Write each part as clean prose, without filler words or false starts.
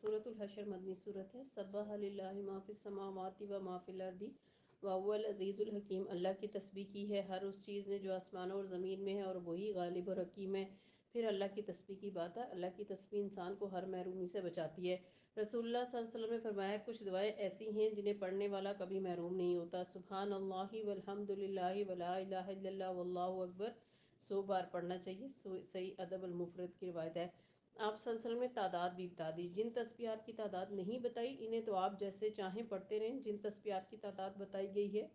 سورۃ الحشر مدنی صورت ہے۔ سبح للہ ما فی السماوات و ما فی الارض وهو العزیز الحکیم۔ اللہ کی تسبیح کی ہے ہر اس چیز نے جو آسمانوں اور زمین میں ہے، اور وہی غالب اور حکیم ہے۔ پھر اللہ کی تسبیح کی بات ہے۔ اللہ کی تسبیح انسان کو ہر محرومی سے بچاتی ہے۔ رسول اللہ صلی اللہ علیہ وسلم نے فرمایا، کچھ دعائیں ایسی ہیں جنہیں پڑھنے والا کبھی محروم نہیں ہوتا۔ سبحان اللہ والحمد للہ ولا الہ الا اللہ واللہ اکبر 100 بار پڑھنا چاہیے۔ صحیح ادب المفرد کی روایت ہے۔ آپ صلی اللہ علیہ وسلم نے تعداد بھی بتا دی۔ جن تسبیحات کی تعداد نہیں بتائی انہیں تو آپ جیسے چاہیں پڑھتے رہیں۔ جن تسبیحات کی تعداد بتائی گئی ہے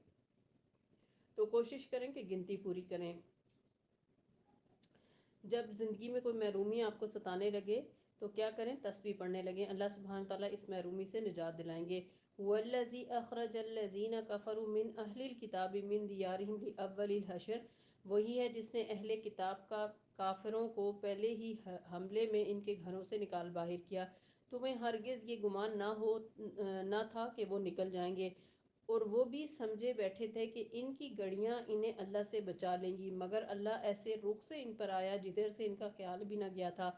تو کوشش کریں کہ گنتی پوری کریں۔ جب زندگی میں کوئی محرومی آپ کو ستانے لگے تو کیا کریں؟ تسبیح پڑھنے لگیں۔ اللہ سبحانہ تعالیٰ اس محرومی سے نجات دلائیں گے۔ وَالَّذِي أَخْرَجَ الَّذِينَ كَفَرُوا مِنْ أَهْلِ الْكِتَابِ مِنْ دِيَارِهِمْ لِأَوَّلِ الْحَشْرِ، وہی ہے جس نے اہل کتاب کا کافروں کو پہلے ہی حملے میں ان کے گھروں سے نکال باہر کیا۔ تمہیں ہرگز یہ گمان نہ تھا کہ وہ نکل جائیں گے، اور وہ بھی سمجھے بیٹھے تھے کہ ان کی گڑیاں انہیں اللہ سے بچا لیں گی، مگر اللہ ایسے رخ سے ان پر آیا جدھر سے ان کا خیال بھی نہ گیا تھا۔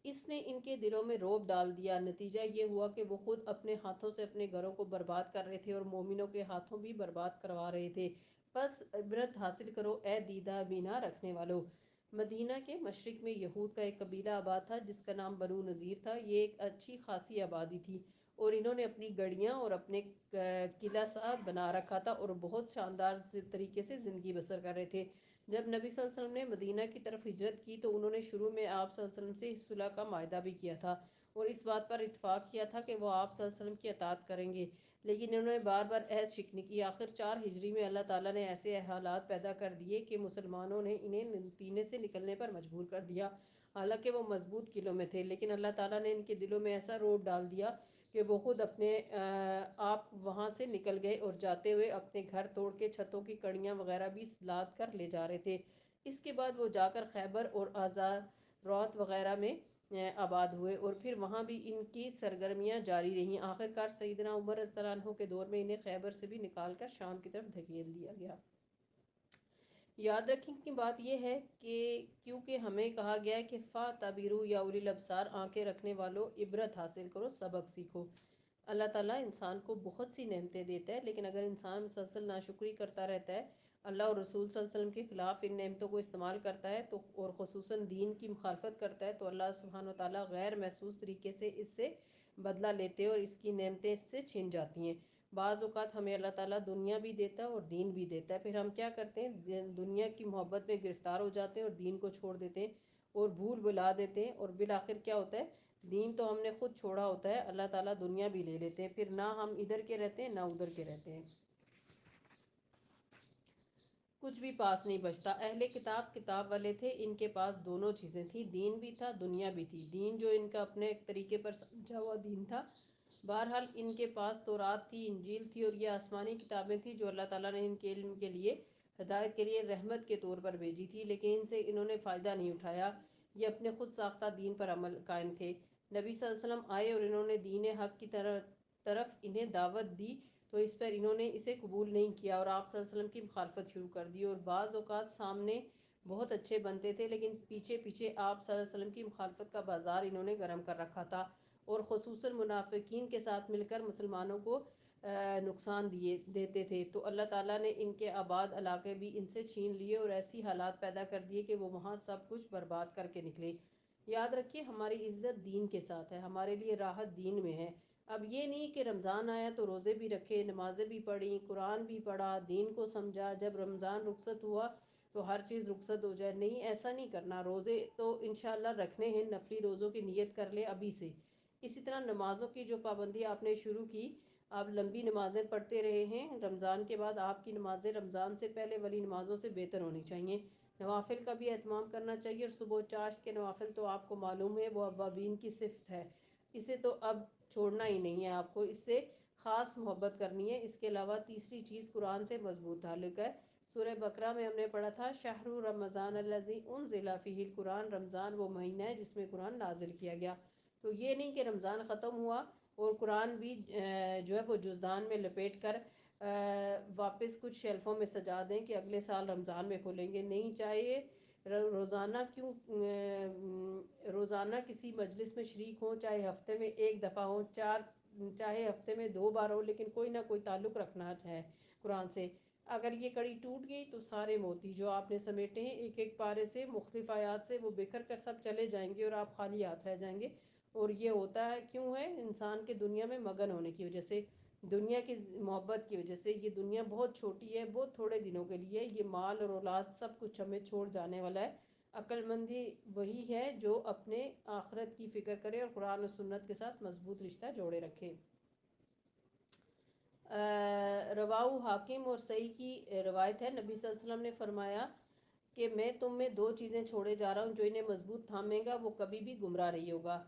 اس نے ان کے دلوں میں رعب ڈال دیا۔ نتیجہ یہ ہوا کہ وہ خود اپنے ہاتھوں سے اپنے گھروں کو برباد کر رہے تھے اور مومنوں کے ہاتھوں بھی برباد کروا رہے تھے۔ بس عبرت حاصل کرو اے دیدہ بینا رکھنے والو۔ مدینہ کے مشرق میں یہود کا ایک قبیلہ آباد تھا جس کا نام بنو نذیر تھا۔ یہ ایک اچھی خاصی آبادی تھی اور انہوں نے اپنی گڑیاں اور اپنے قلعہ سا بنا رکھا تھا اور بہت شاندار طریقے سے زندگی بسر کر رہے تھے۔ جب نبی صلی اللہ علیہ وسلم نے مدینہ کی طرف ہجرت کی تو انہوں نے شروع میں آپ صلی اللہ علیہ وسلم سے صلح کا معاہدہ بھی کیا تھا اور اس بات پر اتفاق کیا تھا کہ وہ آپ صلی اللہ علیہ وسلم کی اطاعت کریں گے، لیکن انہوں نے بار بار عہد شکنی کی۔ آخر 4 ہجری میں اللہ تعالیٰ نے ایسے حالات پیدا کر دیے کہ مسلمانوں نے انہیں مدینے سے نکلنے پر مجبور کر دیا۔ حالانکہ وہ مضبوط قلعوں میں تھے، لیکن اللہ تعالیٰ نے ان کے دلوں میں ایسا رعب ڈال دیا کہ وہ خود اپنے آپ وہاں سے نکل گئے اور جاتے ہوئے اپنے گھر توڑ کے چھتوں کی کڑیاں وغیرہ بھی لاد کر لے جا رہے تھے۔ اس کے بعد وہ جا کر خیبر اور آزاروت وغیرہ میں آباد ہوئے اور پھر وہاں بھی ان کی سرگرمیاں جاری رہیں۔ آخرکار سیدنا عمر رضی اللہ عنہ کے دور میں انہیں خیبر سے بھی نکال کر شام کی طرف دھکیل دیا گیا۔ یاد رکھیں کہ بات یہ ہے کہ کیونکہ ہمیں کہا گیا ہے کہ فَاعْتَبِرُوا یا اولی الابصار، آنکھیں رکھنے والوں عبرت حاصل کرو، سبق سیکھو۔ اللہ تعالیٰ انسان کو بہت سی نعمتیں دیتا ہے، لیکن اگر انسان مسلسل ناشکری کرتا رہتا ہے، اللہ اور رسول صلی اللہ علیہ وسلم کے خلاف ان نعمتوں کو استعمال کرتا ہے تو اور خصوصاً دین کی مخالفت کرتا ہے، تو اللہ سبحانہ وتعالیٰ غیر محسوس طریقے سے اس سے بدلہ لیتے ہیں اور اس کی نعمتیں اس سے چھن جاتی ہیں۔ بعض اوقات ہمیں اللہ تعالیٰ دنیا بھی دیتا ہے اور دین بھی دیتا ہے، پھر ہم کیا کرتے ہیں؟ دنیا کی محبت میں گرفتار ہو جاتے ہیں اور دین کو چھوڑ دیتے ہیں اور بھول بھلا دیتے ہیں، اور بالآخر کیا ہوتا ہے؟ دین تو ہم نے خود چھوڑا ہوتا ہے، اللہ تعالیٰ دنیا بھی لے لیتے ہیں، پھر نہ ہم ادھر کے رہتے ہیں نہ ادھر کے رہتے ہیں، کچھ بھی پاس نہیں بچتا۔ اہل کتاب کتاب والے تھے، ان کے پاس دونوں چیزیں تھیں، دین بھی تھا دنیا بھی تھی۔ دین جو ان کا اپنے ایک طریقے پر سمجھا ہوا دین تھا۔ بہرحال ان کے پاس تورات تھی، انجیل تھی، اور یہ آسمانی کتابیں تھیں جو اللہ تعالیٰ نے ان کے علم کے لیے، ہدایت کے لیے رحمت کے طور پر بھیجی تھی، لیکن ان سے انہوں نے فائدہ نہیں اٹھایا۔ یہ اپنے خود ساختہ دین پر عمل قائم تھے۔ نبی صلی اللہ علیہ وسلم آئے اور انہوں نے دین حق کی طرف انہیں دعوت دی تو اس پر انہوں نے اسے قبول نہیں کیا اور آپ صلی اللہ علیہ وسلم کی مخالفت شروع کر دی، اور بعض اوقات سامنے بہت اچھے بنتے تھے لیکن پیچھے پیچھے آپ صلی اللہ علیہ وسلم کی مخالفت کا بازار انہوں نے گرم کر رکھا تھا، اور خصوصاً منافقین کے ساتھ مل کر مسلمانوں کو نقصان دیتے تھے، تو اللہ تعالیٰ نے ان کے آباد علاقے بھی ان سے چھین لیے اور ایسی حالات پیدا کر دیے کہ وہ وہاں سب کچھ برباد کر کے نکلے۔ یاد رکھیے ہماری عزت دین کے ساتھ ہے، ہمارے لیے راحت دین میں ہے۔ اب یہ نہیں کہ رمضان آیا تو روزے بھی رکھے، نمازیں بھی پڑھیں، قرآن بھی پڑھا، دین کو سمجھا، جب رمضان رخصت ہوا تو ہر چیز رخصت ہو جائے، نہیں ایسا نہیں کرنا۔ روزے تو انشاءاللہ رکھنے ہیں، نفلی روزوں کی نیت کر لے ابھی سے۔ اسی طرح نمازوں کی جو پابندی آپ نے شروع کی، آپ لمبی نمازیں پڑھتے رہے ہیں، رمضان کے بعد آپ کی نمازیں رمضان سے پہلے والی نمازوں سے بہتر ہونی چاہیے۔ نوافل کا بھی اہتمام کرنا چاہیے، اور صبح و چاشت کے نوافل تو آپ کو معلوم ہے وہ اوابین کی صفت ہے، اسے تو اب چھوڑنا ہی نہیں ہے، آپ کو اس سے خاص محبت کرنی ہے۔ اس کے علاوہ تیسری چیز قرآن سے مضبوط تعلق ہے۔ سورہ بقرہ میں ہم نے پڑھا تھا شہر رمضان الذی انزل فیہ القرآن، رمضان وہ مہینہ ہے جس میں قرآن نازل کیا گیا۔ تو یہ نہیں کہ رمضان ختم ہوا اور قرآن بھی جو ہے وہ جزدان میں لپیٹ کر واپس کچھ شیلفوں میں سجا دیں کہ اگلے سال رمضان میں کھولیں گے، نہیں چاہیے۔ روزانہ روزانہ کسی مجلس میں شریک ہوں، چاہے ہفتے میں ایک دفعہ ہوں، چاہے ہفتے میں 2 بار ہو، لیکن کوئی نہ کوئی تعلق رکھنا ہے قرآن سے۔ اگر یہ کڑی ٹوٹ گئی تو سارے موتی جو آپ نے سمیٹے ہیں ایک ایک پارے سے، مختلف آیات سے، وہ بکھر کر سب چلے جائیں گے اور آپ خالی ہاتھ رہ جائیں گے۔ اور یہ ہوتا ہے کیوں ہے؟ انسان کے دنیا میں مگن ہونے کی وجہ سے، دنیا کی محبت کی وجہ سے۔ یہ دنیا بہت چھوٹی ہے، بہت تھوڑے دنوں کے لیے، یہ مال اور اولاد سب کچھ ہمیں چھوڑ جانے والا ہے۔ عقل مندی وہی ہے جو اپنے آخرت کی فکر کرے اور قرآن و سنت کے ساتھ مضبوط رشتہ جوڑے رکھے۔ رواؤ حاکم اور صحیح کی روایت ہے، نبی صلی اللہ علیہ وسلم نے فرمایا کہ میں تم میں 2 چیزیں چھوڑے جا رہا ہوں، جو انہیں مضبوط تھامے گا وہ کبھی بھی گمراہ نہیں ہوگا،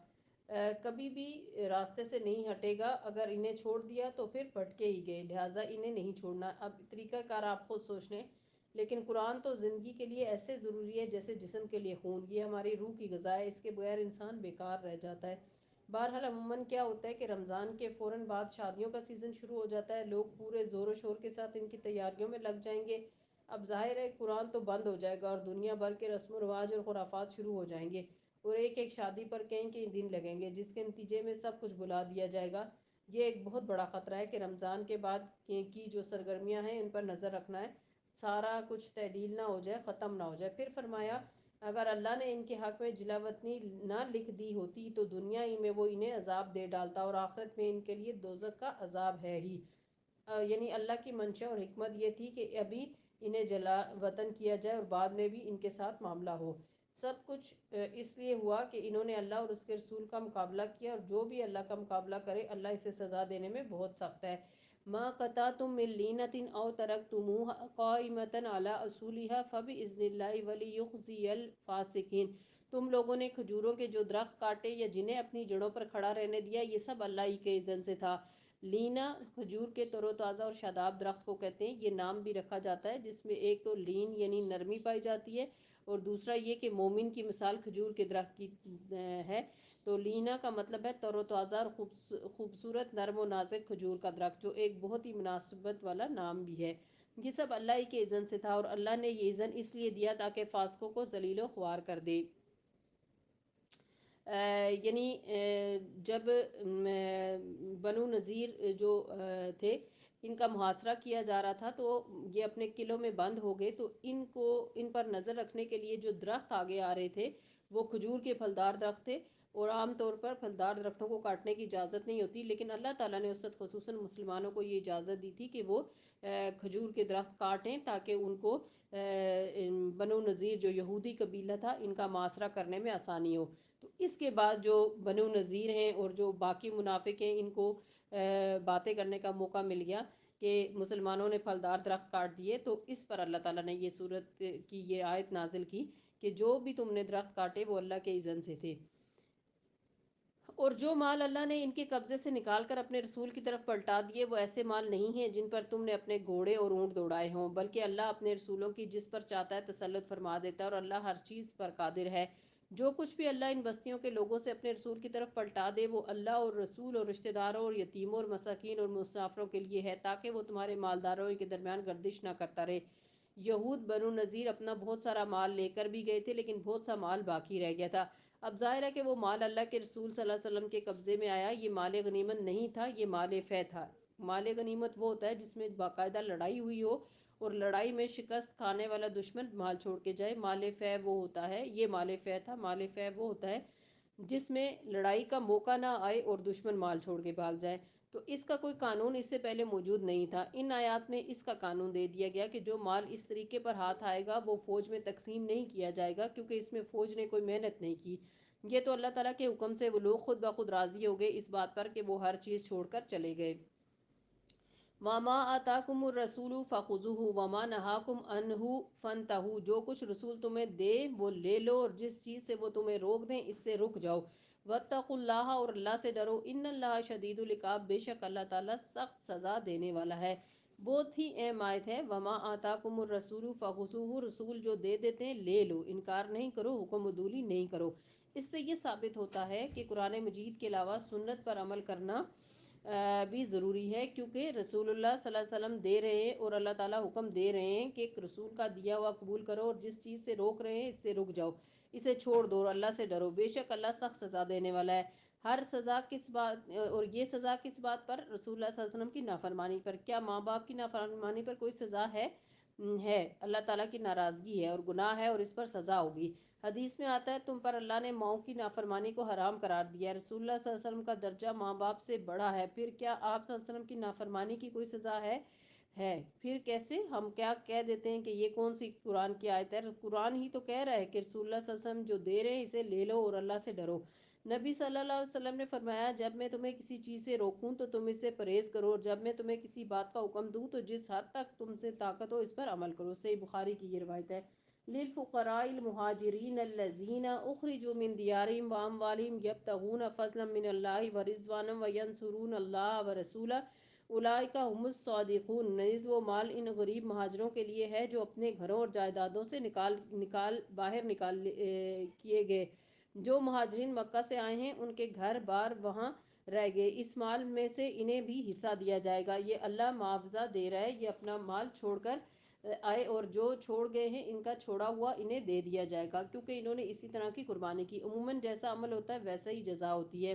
کبھی بھی راستے سے نہیں ہٹے گا۔ اگر انہیں چھوڑ دیا تو پھر بھٹکے ہی گئے، لہٰذا انہیں نہیں چھوڑنا۔ اب طریقہ کار آپ خود سوچ لیں، لیکن قرآن تو زندگی کے لیے ایسے ضروری ہے جیسے جسم کے لیے خون، یہ ہماری روح کی غذا ہے، اس کے بغیر انسان بیکار رہ جاتا ہے۔ بہرحال عموماً کیا ہوتا ہے کہ رمضان کے فوراً بعد شادیوں کا سیزن شروع ہو جاتا ہے، لوگ پورے زور و شور کے ساتھ ان کی تیاریوں میں لگ جائیں گے۔ اب ظاہر ہے قرآن تو بند ہو جائے گا اور دنیا بھر کے رسم و رواج اور خرافات شروع ہو جائیں گے، اور ایک ایک شادی پر کئی دن لگیں گے، جس کے نتیجے میں سب کچھ بلا دیا جائے گا۔ یہ ایک بہت بڑا خطرہ ہے کہ رمضان کے بعد کی جو سرگرمیاں ہیں ان پر نظر رکھنا ہے، سارا کچھ تعدیل نہ ہو جائے، ختم نہ ہو جائے۔ پھر فرمایا اگر اللہ نے ان کے حق میں جلاوطنی نہ لکھ دی ہوتی تو دنیا ہی میں وہ انہیں عذاب دے ڈالتا، اور آخرت میں ان کے لیے دوزخ کا عذاب ہے ہی۔ یعنی اللہ کی منشا اور حکمت یہ تھی کہ ابھی انہیں جلا وطن کیا جائے اور بعد میں بھی ان کے ساتھ معاملہ ہو۔ سب کچھ اس لیے ہوا کہ انہوں نے اللہ اور اس کے رسول کا مقابلہ کیا، اور جو بھی اللہ کا مقابلہ کرے اللہ اسے سزا دینے میں بہت سخت ہے۔ ما قطعتم من لینۃ او ترکتموها قائمۃ علی اصولها فباذن اللہ ولیخزی الفاسقین۔ تم لوگوں نے کھجوروں کے جو درخت کاٹے یا جنہیں اپنی جڑوں پر کھڑا رہنے دیا، یہ سب اللہ ہی کے اذن سے تھا۔ لینا کھجور کے تر و تازہ اور شاداب درخت کو کہتے ہیں، یہ نام بھی رکھا جاتا ہے جس میں ایک تو لین یعنی نرمی پائی جاتی ہے، اور دوسرا یہ کہ مومن کی مثال کھجور کے درخت کی ہے۔ تو لینا کا مطلب ہے تر و تازہ اور خوبصورت نرم و نازک کھجور کا درخت، جو ایک بہت ہی مناسبت والا نام بھی ہے۔ یہ سب اللہ ہی کے اذن سے تھا، اور اللہ نے یہ اذن اس لیے دیا تاکہ فاسقوں کو ذلیل و خوار کر دے۔ یعنی جب بنو نذیر جو تھے ان کا محاصرہ کیا جا رہا تھا، تو یہ اپنے قلعوں میں بند ہو گئے، تو ان پر نظر رکھنے کے لیے جو درخت آگے آ رہے تھے وہ کھجور کے پھلدار درخت تھے، اور عام طور پر پھلدار درختوں کو کاٹنے کی اجازت نہیں ہوتی، لیکن اللہ تعالیٰ نے اس وقت خصوصاً مسلمانوں کو یہ اجازت دی تھی کہ وہ کھجور کے درخت کاٹیں تاکہ ان کو بنو نذیر جو یہودی قبیلہ تھا ان کا محاصرہ کرنے میں آسانی ہو۔ تو اس کے بعد جو بنو نذیر ہیں اور جو باقی منافق ہیں ان کو باتیں کرنے کا موقع مل گیا کہ مسلمانوں نے پھلدار درخت کاٹ دیے، تو اس پر اللہ تعالیٰ نے یہ صورت کی یہ آیت نازل کی کہ جو بھی تم نے درخت کاٹے وہ اللہ کے اذن سے تھے۔ اور جو مال اللہ نے ان کے قبضے سے نکال کر اپنے رسول کی طرف پلٹا دیے وہ ایسے مال نہیں ہیں جن پر تم نے اپنے گھوڑے اور اونٹ دوڑائے ہوں، بلکہ اللہ اپنے رسولوں کی جس پر چاہتا ہے تسلط فرما دیتا ہے، اور اللہ ہر چیز پر قادر ہے۔ جو کچھ بھی اللہ ان بستیوں کے لوگوں سے اپنے رسول کی طرف پلٹا دے وہ اللہ اور رسول اور رشتہ داروں اور یتیموں اور مساکین اور مسافروں کے لیے ہے، تاکہ وہ تمہارے مالداروں کے درمیان گردش نہ کرتا رہے۔ یہود بنو نذیر اپنا بہت سارا مال لے کر بھی گئے تھے، لیکن بہت سا مال باقی رہ گیا تھا۔ اب ظاہر ہے کہ وہ مال اللہ کے رسول صلی اللہ علیہ وسلم کے قبضے میں آیا، یہ مال غنیمت نہیں تھا، یہ مال فے تھا۔ مال غنیمت وہ ہوتا ہے جس میں باقاعدہ لڑائی ہوئی ہو اور لڑائی میں شکست کھانے والا دشمن مال چھوڑ کے جائے، مال فے وہ ہوتا ہے، یہ مال فے تھا۔ مال فے وہ ہوتا ہے جس میں لڑائی کا موقع نہ آئے اور دشمن مال چھوڑ کے بھاگ جائے، تو اس کا کوئی قانون اس سے پہلے موجود نہیں تھا۔ ان آیات میں اس کا قانون دے دیا گیا کہ جو مال اس طریقے پر ہاتھ آئے گا وہ فوج میں تقسیم نہیں کیا جائے گا، کیونکہ اس میں فوج نے کوئی محنت نہیں کی۔ یہ تو اللہ تعالیٰ کے حکم سے وہ لوگ خود بخود راضی ہو گئے اس بات پر کہ وہ ہر چیز چھوڑ کر چلے گئے۔ وَمَا آتَاكُمُ الرَّسُولُ فَخُذُوهُ وَمَا نَهَاكُمْ عَنْهُ فَانْتَهُوا۔ جو کچھ رسول تمہیں دے وہ لے لو، اور جس چیز سے وہ تمہیں روک دیں اس سے رک جاؤ۔ وَاتَّقُوا اللَّهَ، اور اللہ سے ڈرو، إِنَّ اللَّهَ شَدِيدُ الْعِقَابِ، بے شک اللہ تعالیٰ سخت سزا دینے والا ہے۔ بہت ہی اہم آیت ہے، وَمَا آتَاكُمُ الرَّسُولُ فَخُذُوهُ، رسول جو دے دیتے ہیں لے لو، انکار نہیں کرو، حکم عدولی نہیں کرو۔ اس سے یہ ثابت ہوتا ہے کہ قرآن مجید کے علاوہ سنت پر عمل کرنا بھی ضروری ہے، کیونکہ رسول اللہ صلی اللہ علیہ وسلم دے رہے ہیں اور اللہ تعالیٰ حکم دے رہے ہیں کہ ایک رسول کا دیا ہوا قبول کرو، اور جس چیز سے روک رہے ہیں اس سے رک جاؤ۔ اسے چھوڑ دو اور اللہ سے ڈرو، بے شک اللہ سخت سزا دینے والا ہے۔ ہر سزا کس بات، اور یہ سزا کس بات پر؟ رسول اللہ صلی اللہ علیہ وسلم کی نافرمانی پر۔ کیا ماں باپ کی نافرمانی پر کوئی سزا ہے؟ ہے، اللہ تعالیٰ کی ناراضگی ہے اور گناہ ہے اور اس پر سزا ہوگی۔ حدیث میں آتا ہے تم پر اللہ نے ماؤں کی نافرمانی کو حرام قرار دیا ہے۔ رسول اللہ صلی اللہ علیہ وسلم کا درجہ ماں باپ سے بڑا ہے، پھر کیا آپ صلی اللہ علیہ وسلم کی نافرمانی کی کوئی سزا ہے؟ پھر کیسے ہم کیا کہہ دیتے ہیں کہ یہ کون سی قرآن کی آیت ہے؟ قرآن ہی تو کہہ رہا ہے کہ رسول اللہ صلی اللہ علیہ وسلم جو دے رہے ہیں اسے لے لو اور اللہ سے ڈرو۔ نبی صلی اللہ علیہ وسلم نے فرمایا جب میں تمہیں کسی چیز سے روکوں تو تم اس سے پرہیز کرو، اور جب میں تمہیں کسی بات کا حکم دوں تو جس حد تک تم سے طاقت ہو اس پر عمل کرو۔ صحیح بخاری کی یہ روایت ہے۔ للفقراء المہاجرین الذین اخرجوا من دیارہم واموالہم یبتغون فضلا من اللہ ورضوانا وینصرون اللہ ورسولہ اولئک هم الصادقون۔ نیز وہ مال ان غریب مہاجروں کے لیے ہے جو اپنے گھروں اور جائیدادوں سے باہر نکال کیے گئے۔ جو مہاجرین مکہ سے آئے ہیں ان کے گھر بار وہاں رہ گئے، اس مال میں سے انہیں بھی حصہ دیا جائے گا۔ یہ اللہ معاوضہ دے رہا ہے، یہ اپنا مال چھوڑ کر آئے اور جو چھوڑ گئے ہیں ان کا چھوڑا ہوا انہیں دے دیا جائے گا، کیونکہ انہوں نے اسی طرح کی قربانی کی۔ عموماً جیسا عمل ہوتا ہے ویسا ہی جزا ہوتی ہے۔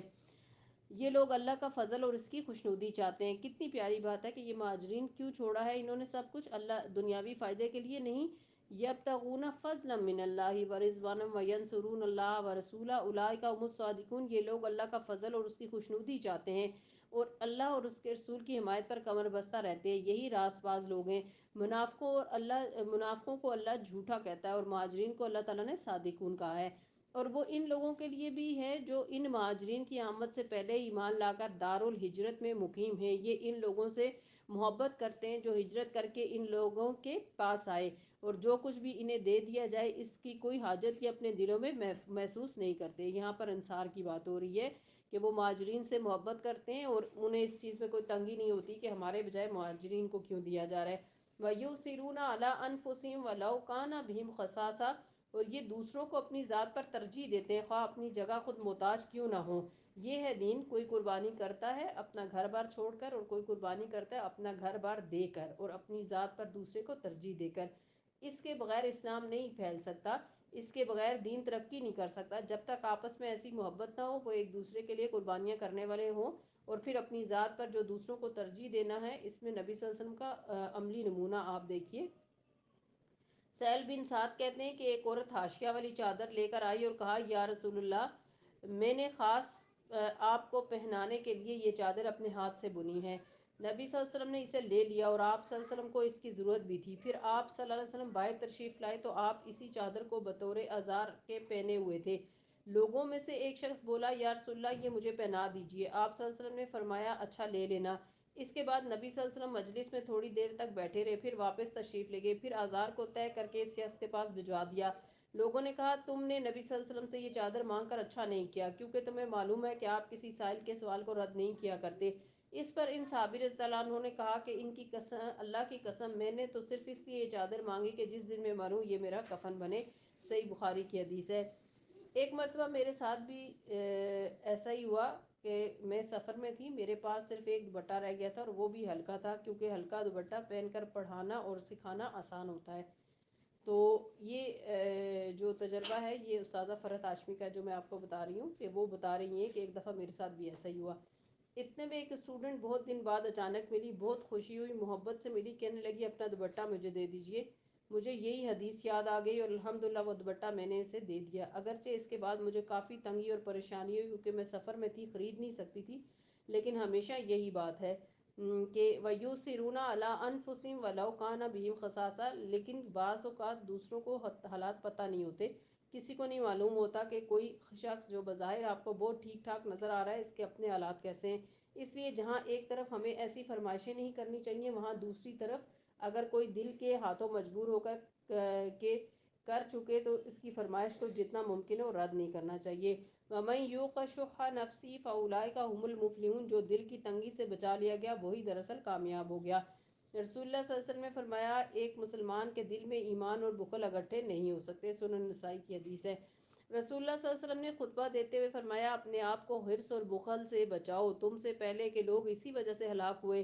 یہ لوگ اللہ کا فضل اور اس کی خوشنودی چاہتے ہیں۔ کتنی پیاری بات ہے کہ یہ مہاجرین کیوں چھوڑا ہے انہوں نے سب کچھ؟ اللہ دنیاوی فائدے کے لیے نہیں۔ یبتغون فضلا من اللہ ورضوانا وینصرون اللہ ورسولہ اولئک هم الصادقون۔ یہ لوگ اللہ کا فضل اور اس کی خوشنودی چاہتے ہیں اور اللہ اور اس کے رسول کی حمایت پر کمر بستہ رہتے ہیں، یہی راست باز لوگ ہیں۔ منافقوں کو اللہ جھوٹا کہتا ہے اور مہاجرین کو اللہ تعالیٰ نے صادقون کہا ہے۔ اور وہ ان لوگوں کے لیے بھی ہے جو ان مہاجرین کی آمد سے پہلے ایمان لا کر دارالہجرت میں مقیم ہیں۔ یہ ان لوگوں سے محبت کرتے ہیں جو ہجرت کر کے ان لوگوں کے پاس آئے، اور جو کچھ بھی انہیں دے دیا جائے اس کی کوئی حاجت یہ اپنے دلوں میں محسوس نہیں کرتے۔ یہاں پر انصار کی بات ہو رہی ہے کہ وہ مہاجرین سے محبت کرتے ہیں اور انہیں اس چیز میں کوئی تنگی نہیں ہوتی کہ ہمارے بجائے مہاجرین کو کیوں دیا جا رہا ہے۔ وَيُؤْثِرُونَ عَلَىٰ أَنفُسِهِمْ وَلَوْ كَانَ بِهِمْ خَصَاصَةٌ، اور یہ دوسروں کو اپنی ذات پر ترجیح دیتے ہیں خواہ اپنی جگہ خود محتاج کیوں نہ ہوں۔ یہ ہے دین، کوئی قربانی کرتا ہے اپنا گھر بار چھوڑ کر اور کوئی قربانی کرتا ہے اپنا گھر بار دے کر اور اپنی ذات پر دوسرے کو ترجیح دے کر۔ اس کے بغیر اسلام نہیں پھیل سکتا، اس کے بغیر دین ترقی نہیں کر سکتا۔ جب تک آپس میں ایسی محبت نہ ہو، وہ ایک دوسرے کے لیے قربانیاں کرنے والے ہوں اور پھر اپنی ذات پر جو دوسروں کو ترجیح دینا ہے، اس میں نبی صلی اللہ علیہ وسلم کا عملی نمونہ آپ دیکھیے۔ سہل بن سعد کہتے ہیں کہ ایک عورت حاشیہ والی چادر لے کر آئی اور کہا یا رسول اللہ، میں نے خاص آپ کو پہنانے کے لیے یہ چادر اپنے ہاتھ سے بنی ہے۔ نبی صلی اللہ علیہ وسلم نے اسے لے لیا اور آپ صلی اللہ علیہ وسلم کو اس کی ضرورت بھی تھی۔ پھر آپ صلی اللہ علیہ وسلم باہر تشریف لائے تو آپ اسی چادر کو بطور ازار کے پہنے ہوئے تھے۔ لوگوں میں سے ایک شخص بولا یا رسول اللہ یہ مجھے پہنا دیجئے۔ آپ صلی اللہ علیہ وسلم نے فرمایا اچھا لے لینا۔ اس کے بعد نبی صلی اللہ علیہ وسلم مجلس میں تھوڑی دیر تک بیٹھے رہے، پھر واپس تشریف لے گئے، پھر ازار کو طے کر کے اس شخص کے پاس بھجوا دیا۔ لوگوں نے کہا تم نے نبی صلی اللہ علیہ وسلم سے یہ چادر مانگ کر اچھا نہیں کیا، کیونکہ تمہیں معلوم ہے کہ آپ کسی سائل کے سوال کو رد نہیں کیا کرتے۔ اس پر ان صحابی رضی اللہ عنہ نے کہا کہ ان کی قسم، اللہ کی قسم، میں نے تو صرف اس لیے یہ چادر مانگی کہ جس دن میں مروں یہ میرا کفن بنے۔ صحیح بخاری کی حدیث ہے۔ ایک مرتبہ میرے ساتھ بھی ایسا ہی ہوا کہ میں سفر میں تھی، میرے پاس صرف ایک دوپٹہ رہ گیا تھا اور وہ بھی ہلکا تھا، کیونکہ ہلکا دوپٹہ پہن کر پڑھانا اور سکھانا آسان ہوتا ہے۔ تو یہ جو تجربہ ہے یہ استاذہ فرحت ہاشمی کا جو میں آپ کو بتا رہی ہوں، کہ وہ بتا رہی ہیں کہ ایک دفعہ میرے ساتھ بھی ایسا ہی ہوا۔ اتنے میں ایک اسٹوڈنٹ بہت دن بعد اچانک ملی، بہت خوشی ہوئی، محبت سے ملی، کہنے لگی اپنا دوپٹہ مجھے دے دیجئے۔ مجھے یہی حدیث یاد آ گئی اور الحمدللہ وہ دوپٹہ میں نے اسے دے دیا۔ اگرچہ اس کے بعد مجھے کافی تنگی اور پریشانی ہوئی کیونکہ میں سفر میں تھی، خرید نہیں سکتی تھی، لیکن ہمیشہ یہی بات ہے کہ وَيُؤْثِرُونَ عَلَىٰ أَنفُسِهِمْ وَلَوْ كَانَ بِهِمْ خَصَاصَةٌ، لیکن بعض اوقات دوسروں کو حالات پتہ نہیں ہوتے، کسی کو نہیں معلوم ہوتا کہ کوئی شخص جو بظاہر آپ کو بہت ٹھیک ٹھاک نظر آ رہا ہے اس کے اپنے حالات کیسے ہیں۔ اس لیے جہاں ایک طرف ہمیں ایسی فرمائشیں نہیں کرنی چاہیے، وہاں دوسری طرف اگر کوئی دل کے ہاتھوں مجبور ہو کر کے کر چکے تو اس کی فرمائش کو جتنا ممکن ہے وہ رد نہیں کرنا چاہیے۔ وَمَن يُوقَ شُحَّ نَفْسِهِ فَأُولَٰئِكَ هُمُ الْمُفْلِحُونَ، جو دل کی تنگی سے بچا لیا گیا وہی دراصل کامیاب ہو گیا۔ رسول اللہ صلی اللہ علیہ وسلم نے فرمایا ایک مسلمان کے دل میں ایمان اور بخل اکٹھے نہیں ہو سکتے۔ سنن نسائی کی حدیث ہے۔ رسول اللہ صلی اللہ علیہ وسلم نے خطبہ دیتے ہوئے فرمایا اپنے آپ کو حرص اور بخل سے بچاؤ، تم سے پہلے کے لوگ اسی وجہ سے ہلاک ہوئے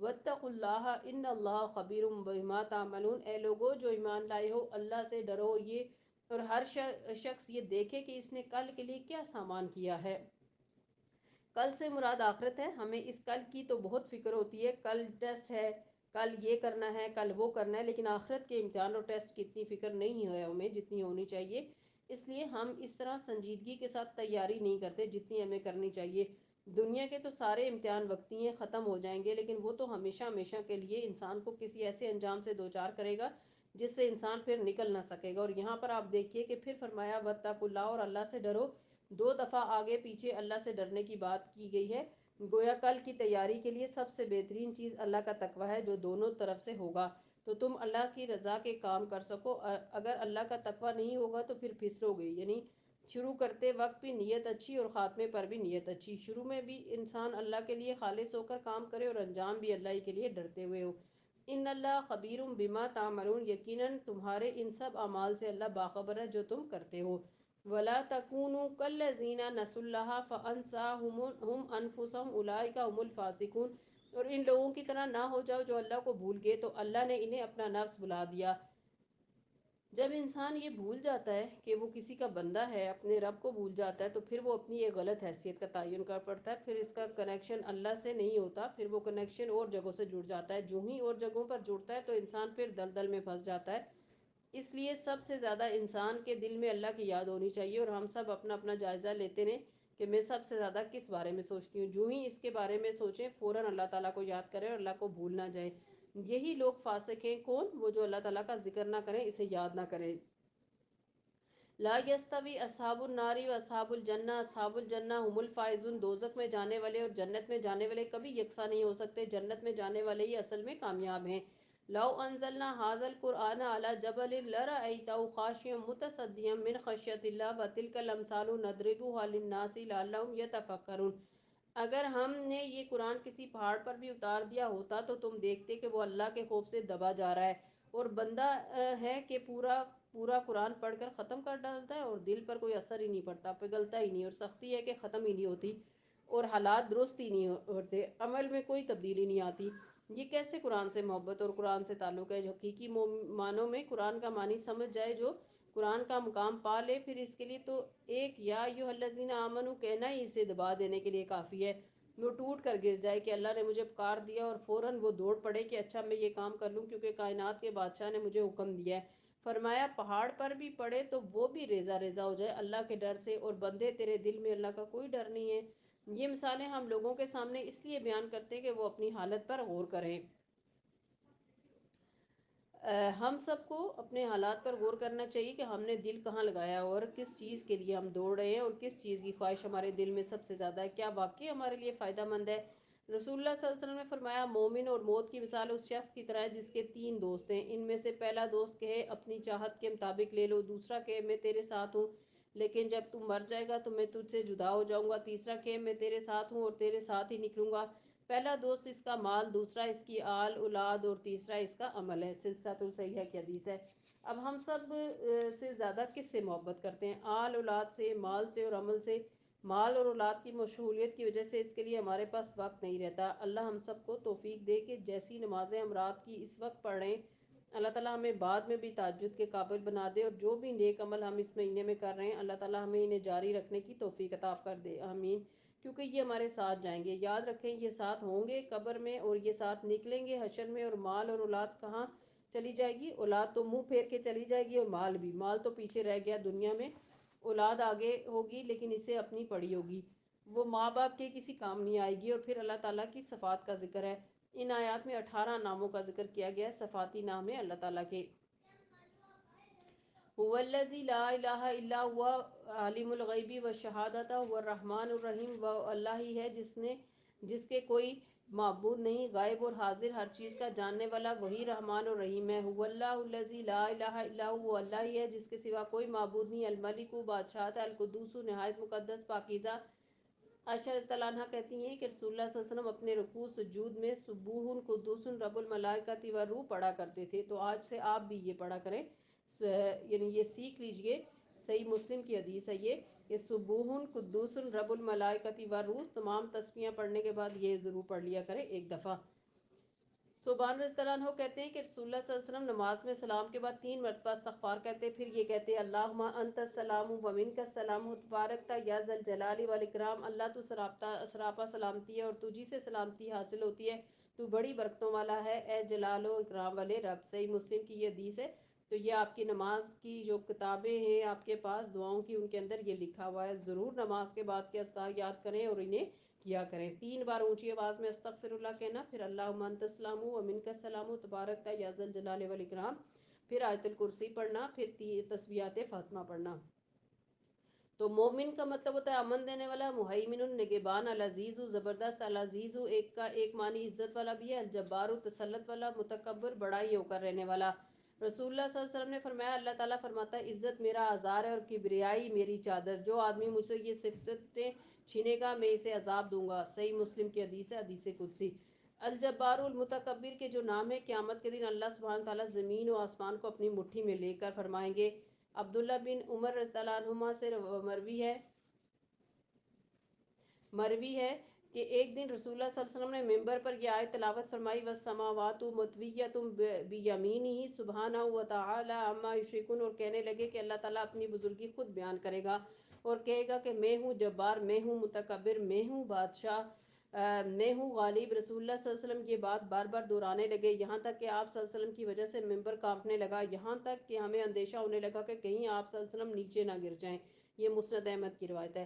واتقوا اللہ ان اللہ خبیر بما تعملون، اے لوگو جو ایمان لائے ہو اللہ سے ڈرو، یہ اور ہر شخص یہ دیکھے کہ اس نے کل کے لیے کیا سامان کیا ہے۔ کل سے مراد آخرت ہے۔ ہمیں اس کل کی تو بہت فکر ہوتی ہے، کل ٹیسٹ ہے، کل یہ کرنا ہے، کل وہ کرنا ہے، لیکن آخرت کے امتحان اور ٹیسٹ کی اتنی فکر نہیں ہے ہمیں جتنی ہونی چاہیے۔ اس لیے ہم اس طرح سنجیدگی کے ساتھ تیاری نہیں کرتے جتنی ہمیں کرنی چاہیے۔ دنیا کے تو سارے امتحان وقتی ہیں، ختم ہو جائیں گے، لیکن وہ تو ہمیشہ ہمیشہ کے لیے انسان کو کسی ایسے انجام سے دوچار کرے گا جس سے انسان پھر نکل نہ سکے گا۔ اور یہاں پر آپ دیکھیے کہ پھر فرمایا واتقوا اللہ، اور اللہ سے ڈرو۔ دو دفعہ آگے پیچھے اللہ سے ڈرنے کی بات کی گئی ہے، گویا کل کی تیاری کے لیے سب سے بہترین چیز اللہ کا تقوی ہے جو دونوں طرف سے ہوگا تو تم اللہ کی رضا کے کام کر سکو۔ اگر اللہ کا تقوی نہیں ہوگا تو پھر پھسلو گے، یعنی شروع کرتے وقت بھی نیت اچھی اور خاتمے پر بھی نیت اچھی، شروع میں بھی انسان اللہ کے لیے خالص ہو کر کام کرے اور انجام بھی اللہ ہی کے لیے ڈرتے ہوئے ہو۔ ان اللہ خبیر بما تعملون، یقیناً تمہارے ان سب اعمال سے اللہ باخبر ہے جو تم کرتے ہو۔ ولا تکونوا کالذین نسوا اللہ فانساہم انفسہم اولئک هم الفاسقون، اور ان لوگوں کی طرح نہ ہو جاؤ جو اللہ کو بھول گئے تو اللہ نے انہیں اپنا نفس بھلا دیا۔ جب انسان یہ بھول جاتا ہے کہ وہ کسی کا بندہ ہے، اپنے رب کو بھول جاتا ہے، تو پھر وہ اپنی ایک غلط حیثیت کا تعین کر پڑتا ہے، پھر اس کا کنیکشن اللہ سے نہیں ہوتا، پھر وہ کنیکشن اور جگہوں سے جڑ جاتا ہے، جو ہی اور جگہوں پر جڑتا ہے تو انسان پھر دلدل میں پھنس جاتا ہے۔ اس لیے سب سے زیادہ انسان کے دل میں اللہ کی یاد ہونی چاہیے، اور ہم سب اپنا اپنا جائزہ لیتے رہیں کہ میں سب سے زیادہ کس بارے میں سوچتی ہوں، جو ہی اس کے بارے میں سوچیں فوراً اللہ تعالیٰ کو یاد کریں اور اللہ کو بھول نہ جائیں۔ یہی لوگ فاسق ہیں، کون؟ وہ جو اللہ تعالیٰ کا ذکر نہ کریں، اسے یاد نہ کریں۔ لا یستوی اصحاب النار و اصحاب الجنہ، اصحاب الجنہ هم الفائزون، دوزخ میں جانے والے اور جنت میں جانے والے کبھی یکساں نہیں ہو سکتے، جنت میں جانے والے ہی اصل میں کامیاب ہیں۔ لو انزلنا هذا القرآن على جبل لرأيته خاشعا متصدعا من خشیة اللہ وتلك الامثال نضربها للناس لعلهم يتفکرون، اگر ہم نے یہ قرآن کسی پہاڑ پر بھی اتار دیا ہوتا تو تم دیکھتے کہ وہ اللہ کے خوف سے دبا جا رہا ہے، اور بندہ ہے کہ پورا پورا قرآن پڑھ کر ختم کر ڈالتا ہے اور دل پر کوئی اثر ہی نہیں پڑتا، پگھلتا ہی نہیں، اور سختی ہے کہ ختم ہی نہیں ہوتی اور حالات درست ہی نہیں ہوتے، عمل میں کوئی تبدیلی نہیں آتی۔ یہ کیسے قرآن سے محبت اور قرآن سے تعلق ہے؟ جو حقیقی معنوں میں قرآن کا معنی سمجھ جائے، جو قرآن کا مقام پا لے، پھر اس کے لیے تو ایک یا ایھا الذین آمنو کہنا ہی اسے دبا دینے کے لیے کافی ہے۔ وہ ٹوٹ کر گر جائے کہ اللہ نے مجھے پکار دیا، اور فوراً وہ دوڑ پڑے کہ اچھا میں یہ کام کر لوں کیونکہ کائنات کے بادشاہ نے مجھے حکم دیا ہے۔ فرمایا پہاڑ پر بھی پڑے تو وہ بھی ریزہ ریزہ ہو جائے اللہ کے ڈر سے، اور بندے تیرے دل میں اللہ کا کوئی ڈر نہیں ہے۔ یہ مثالیں ہم لوگوں کے سامنے اس لیے بیان کرتے ہیں کہ وہ اپنی حالت پر غور کریں۔ ہم سب کو اپنے حالات پر غور کرنا چاہیے کہ ہم نے دل کہاں لگایا اور کس چیز کے لیے ہم دوڑ رہے ہیں، اور کس چیز کی خواہش ہمارے دل میں سب سے زیادہ ہے، کیا واقعی ہمارے لیے فائدہ مند ہے۔ رسول اللہ صلی اللہ علیہ وسلم نے فرمایا مومن اور موت کی مثال اس شخص کی طرح ہے جس کے تین دوست ہیں، ان میں سے پہلا دوست کہے اپنی چاہت کے مطابق لے لو، دوسرا کہے میں تیرے ساتھ ہوں لیکن جب تم مر جائے گا تو میں تجھ سے جدا ہو جاؤں گا، تیسرا کہے میں تیرے ساتھ ہوں اور تیرے ساتھ ہی نکلوں گا۔ پہلا دوست اس کا مال، دوسرا اس کی آل اولاد، اور تیسرا اس کا عمل ہے۔ سلسلۃ الصحیحہ کی حدیث ہے۔ اب ہم سب سے زیادہ کس سے محبت کرتے ہیں؟ آل اولاد سے، مال سے اور عمل سے۔ مال اور اولاد کی مشغولیت کی وجہ سے اس کے لیے ہمارے پاس وقت نہیں رہتا۔ اللہ ہم سب کو توفیق دے کہ جیسی نمازیں ہم رات کی اس وقت پڑھ رہے ہیں، اللہ تعالیٰ ہمیں بعد میں بھی تہجد کے قابل بنا دے، اور جو بھی نیک عمل ہم اس مہینے میں کر رہے ہیں اللہ تعالیٰ ہمیں انہیں جاری رکھنے کی توفیق عطا کر دے، آمین۔ کیونکہ یہ ہمارے ساتھ جائیں گے، یاد رکھیں یہ ساتھ ہوں گے قبر میں، اور یہ ساتھ نکلیں گے حشر میں۔ اور مال اور اولاد کہاں چلی جائے گی؟ اولاد تو منہ پھیر کے چلی جائے گی، اور مال بھی، مال تو پیچھے رہ گیا دنیا میں، اولاد آگے ہوگی لیکن اسے اپنی پڑی ہوگی، وہ ماں باپ کے کسی کام نہیں آئے گی۔ اور پھر اللہ تعالیٰ کی صفات کا ذکر ہے، ان آیات میں 18 ناموں کا ذکر کیا گیا ہے، صفاتی نام ہے اللہ تعالیٰ کے۔ هو الذی لا الہ الا ہوا عالم الغیب والشہادۃ هو الرحمن الرحیم، وہ اللہ ہی ہے جس کے کوئی معبود نہیں، غائب اور حاضر ہر چیز کا جاننے والا وہی رحمان اور رحیم ہے۔ هو اللہ الذی لا الہ الا ہوا، وہ اللہ ہی ہے جس کے سوا کوئی معبود نہیں، الملک بادشاہ ہے، القدوس نہایت مقدس پاکیزہ۔ عائشہ رضی اللہ عنہا کہتی ہیں کہ رسول اللہ صلی اللہ علیہ وسلم اپنے رکوع سجود میں سبوح قدوس رب الملائکۃ والروح پڑھا کرتے تھے، تو آج سے آپ بھی یہ پڑھا کریں، یعنی یہ سیکھ لیجئے، صحیح مسلم کی حدیث ہے یہ کہ سبوح قدوس رب الملائکۃ والروح، تمام تسبیحاں پڑھنے کے بعد یہ ضرور پڑھ لیا کریں ایک دفعہ۔ صوبان رضی اللہ عنہ کہتے ہیں کہ رسول اللہ صلی اللہ علیہ وسلم نماز میں سلام کے بعد 3 مرتبہ استغفار کہتے، پھر یہ کہتے اللہم انت السلام و منک السلام تبارکت یا ذا الجلال والاکرام، اللہ تو سراپا سلامتی ہے اور تجھی سے سلامتی حاصل ہوتی ہے، تو بڑی برکتوں والا ہے اے جلال و اکرام والے رب۔ صحیح مسلم کی یہ حدیث ہے۔ تو یہ آپ کی نماز کی جو کتابیں ہیں آپ کے پاس دعاؤں کی، ان کے اندر یہ لکھا ہوا ہے، ضرور نماز کے بعد کے اذکار یاد کریں اور انہیں کیا کریں۔ 3 بار اونچی آواز میں استغفر اللہ کہنا، پھر اللہم انت السلام و منک السلام تبارکت یا ذا الجلال والاکرام، پھر آیت الکرسی پڑھنا، پھر تسبیحات فاطمہ پڑھنا۔ تو مومن کا مطلب ہوتا ہے امن دینے والا، مہیمن نگہبان، العزیز زبردست، العزیز ایک کا ایک معنی عزت والا بھی ہے، الجبار تسلط والا، متکبر بڑائی ہو کر رہنے والا۔ رسول اللہ صلی اللہ علیہ وسلم نے فرمایا اللہ تعالیٰ فرماتا ہے عزت میرا آزار ہے اور کبریائی میری چادر، جو آدمی مجھ سے یہ صفتیں چھینے گا میں اسے عذاب دوں گا۔ صحیح مسلم کی حدیث ہے، حدیث قدسی۔ الجبار المتکبر کے جو نام ہے قیامت کے دن اللہ سبحانہ تعالیٰ زمین و آسمان کو اپنی مٹھی میں لے کر فرمائیں گے۔ عبداللہ بن عمر رضی اللہ عنہما سے مروی ہے کہ ایک دن رسول اللہ صلی اللہ علیہ وسلم نے ممبر پر یہ آیت تلاوت فرمائی والسماوات مطویۃ بیمینہ سبحانہ وتعالی عما یشرکون، اور کہنے لگے کہ اللہ تعالیٰ اپنی بزرگی خود بیان کرے گا اور کہے گا کہ میں ہوں جبار، میں ہوں متکبر، میں ہوں بادشاہ، میں ہوں غالب۔ رسول اللہ صلی اللہ علیہ وسلم یہ بات بار بار دہرانے لگے، یہاں تک کہ آپ صلی اللہ علیہ وسلم کی وجہ سے ممبر کانپنے لگا، یہاں تک کہ ہمیں اندیشہ ہونے لگا کہ کہیں آپ صلی اللہ علیہ وسلم نیچے نہ گر جائیں۔ یہ مسند احمد کی روایت ہے۔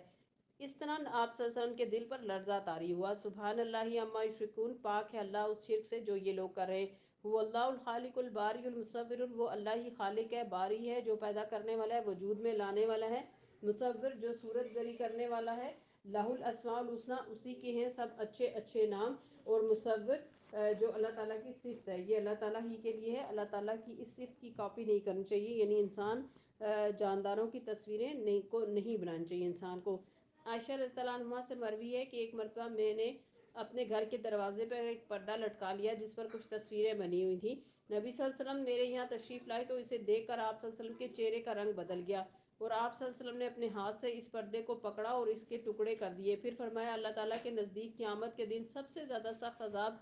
اس طرح آپ صلی اللہ علیہ وسلم کے دل پر لرزہ طاری ہوا۔ سبحان اللہ عما یشرکون، پاک ہے اللہ اس شرک سے جو یہ لوگ کر رہے ہیں۔ وہ اللہ الخالق الباری المصور، وہ اللہ ہی خالق ہے، باری ہے جو پیدا کرنے والا ہے، وجود میں لانے والا ہے، مصور جو صورت گری کرنے والا ہے، لہ الاسماء الحسنی، اسی کے ہیں سب اچھے اچھے نام، اور مصور جو اللہ تعالیٰ کی صفت ہے، یہ اللہ تعالیٰ ہی کے لیے ہے، اللہ تعالیٰ کی اس صفت کی کاپی نہیں کرنی چاہیے، یعنی انسان جانداروں کی تصویریں نہیں بنانی چاہیے انسان کو۔ عائشہ رضی اللہ عنہا سے مروی ہے کہ ایک مرتبہ میں نے اپنے گھر کے دروازے پر ایک پردہ لٹکا لیا جس پر کچھ تصویریں بنی ہوئی تھیں۔ نبی صلی اللہ علیہ وسلم میرے یہاں تشریف لائے تو اسے دیکھ کر آپ صلی اللہ علیہ وسلم کے چہرے کا رنگ بدل گیا اور آپ صلی اللہ علیہ وسلم نے اپنے ہاتھ سے اس پردے کو پکڑا اور اس کے ٹکڑے کر دیے، پھر فرمایا اللہ تعالیٰ کے نزدیک قیامت کے دن سب سے زیادہ سخت عذاب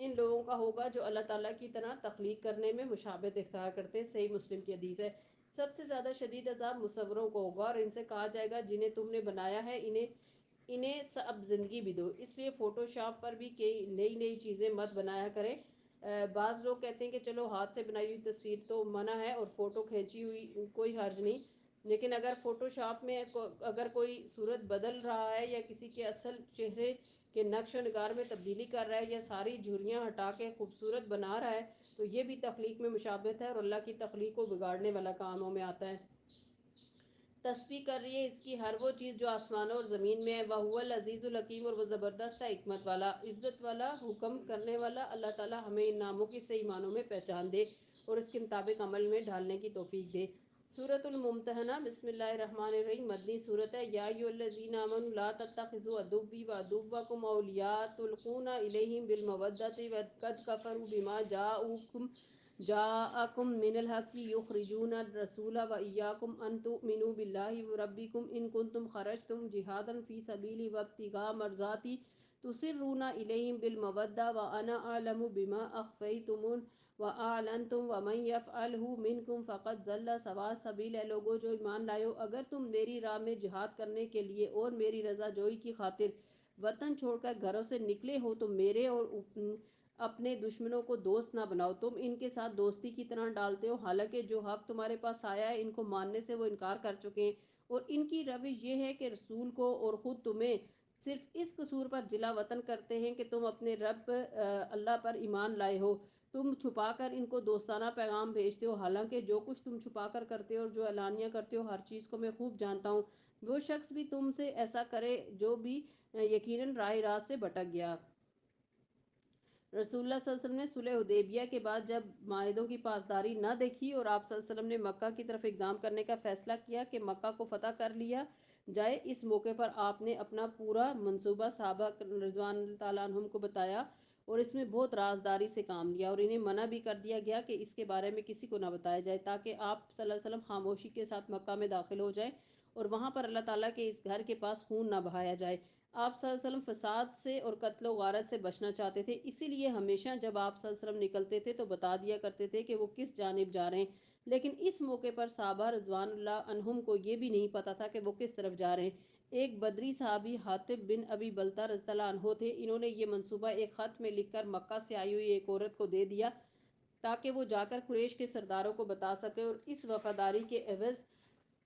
ان لوگوں کا ہوگا جو اللہ تعالیٰ کی طرح تخلیق کرنے میں مشابہت اختیار کرتے ہیں۔ صحیح مسلم کی حدیث ہے۔ سب سے زیادہ شدید عذاب مصوروں کو ہوگا اور ان سے کہا جائے گا جنہیں تم نے بنایا ہے انہیں اب زندگی بھی دو، اس لیے فوٹو شاپ پر بھی کئی نئی نئی چیزیں مت بنایا کریں۔ بعض لوگ کہتے ہیں کہ چلو ہاتھ سے بنائی ہوئی تصویر تو منع ہے اور فوٹو کھینچی ہوئی کوئی حرج نہیں، لیکن اگر فوٹو شاپ میں اگر کوئی صورت بدل رہا ہے یا کسی کے اصل چہرے کے نقش و نگار میں تبدیلی کر رہا ہے یا ساری جھریاں ہٹا کے خوبصورت بنا رہا ہے تو یہ بھی تخلیق میں مشابہت ہے اور اللہ کی تخلیق کو بگاڑنے والا کاموں میں آتا ہے۔ تسبیح کر رہی ہے اس کی ہر وہ چیز جو آسمانوں اور زمین میں ہے، وَهُوَ الْعَزِيزُ الْحَكِيمُ، اور وہ زبردست ہے، حکمت والا، عزت والا، حکم کرنے والا۔ اللہ تعالیٰ ہمیں ان ناموں کی صحیح معنوں میں پہچان دے اور اس کے مطابق عمل میں ڈھالنے کی توفیق دے۔ سورۃ الممتحنہ، بسم اللہ الرحمن الرحیم، مدنی سورت ہے۔ یا ایھا الذین آمنوا لا تتخذوا عدوی وعدوکم اولیاء تلقون الیہم بالمودۃ وقد کفروا بما جاءکم من الحق یخرجون الرسول وایاکم ان تؤمنوا باللہ ربکم ان کنتم خرجتم جہادا فی سبیلی وابتغاء مرضاتی تسرون الیہم بالمودۃ وانا اعلم بما اخفیتم واعلنتم ومن یفعلہ منکم فقد ضل سواء السبیل۔ اے لوگو جو ایمان لائے ہو، اگر تم میری راہ میں جہاد کرنے کے لیے اور میری رضا جوئی کی خاطر وطن چھوڑ کر گھروں سے نکلے ہو تو میرے اور اپنے دشمنوں کو دوست نہ بناؤ، تم ان کے ساتھ دوستی کی طرح ڈالتے ہو، حالانکہ جو حق تمہارے پاس آیا ہے ان کو ماننے سے وہ انکار کر چکے ہیں، اور ان کی روش یہ ہے کہ رسول کو اور خود تمہیں صرف اس قصور پر جلا وطن کرتے ہیں کہ تم اپنے رب اللہ پر ایمان لائے ہو، تم چھپا کر ان کو دوستانہ پیغام بھیجتے ہو، حالانکہ جو کچھ تم چھپا کر کرتے ہو اور جو اعلانیہ کرتے ہو ہر چیز کو میں خوب جانتا ہوں۔ وہ شخص بھی تم سے ایسا کرے جو بھی یقیناً راہ راست سے بھٹک گیا۔ رسول اللہ صلی اللہ علیہ وسلم نے صلح حدیبیہ کے بعد جب معاہدوں کی پاسداری نہ دیکھی اور آپ صلی اللہ علیہ وسلم نے مکہ کی طرف اقدام کرنے کا فیصلہ کیا کہ مکہ کو فتح کر لیا جائے، اس موقع پر آپ نے اپنا پورا منصوبہ صحابہ رضوان اللہ تعالیٰ عنہم کو بتایا اور اس میں بہت رازداری سے کام لیا اور انہیں منع بھی کر دیا گیا کہ اس کے بارے میں کسی کو نہ بتایا جائے تاکہ آپ صلی اللہ علیہ وسلم خاموشی کے ساتھ مکہ میں داخل ہو جائیں اور وہاں پر اللہ تعالیٰ کے اس گھر کے پاس خون نہ بہایا جائے۔ آپ صلی اللہ علیہ وسلم فساد سے اور قتل و غارت سے بچنا چاہتے تھے، اسی لیے ہمیشہ جب آپ صلی اللہ علیہ وسلم نکلتے تھے تو بتا دیا کرتے تھے کہ وہ کس جانب جا رہے ہیں۔ لیکن اس موقع پر صحابہ رضوان اللہ عنہم کو یہ بھی نہیں پتا تھا کہ وہ کس طرف جا رہے ہیں۔ ایک بدری صحابی حاطب بن ابی بلتہ رضی اللہ عنہ تھے، انہوں نے یہ منصوبہ ایک خط میں لکھ کر مکہ سے آئی ہوئی ایک عورت کو دے دیا تاکہ وہ جا کر قریش کے سرداروں کو بتا سکے اور اس وفاداری کے عوض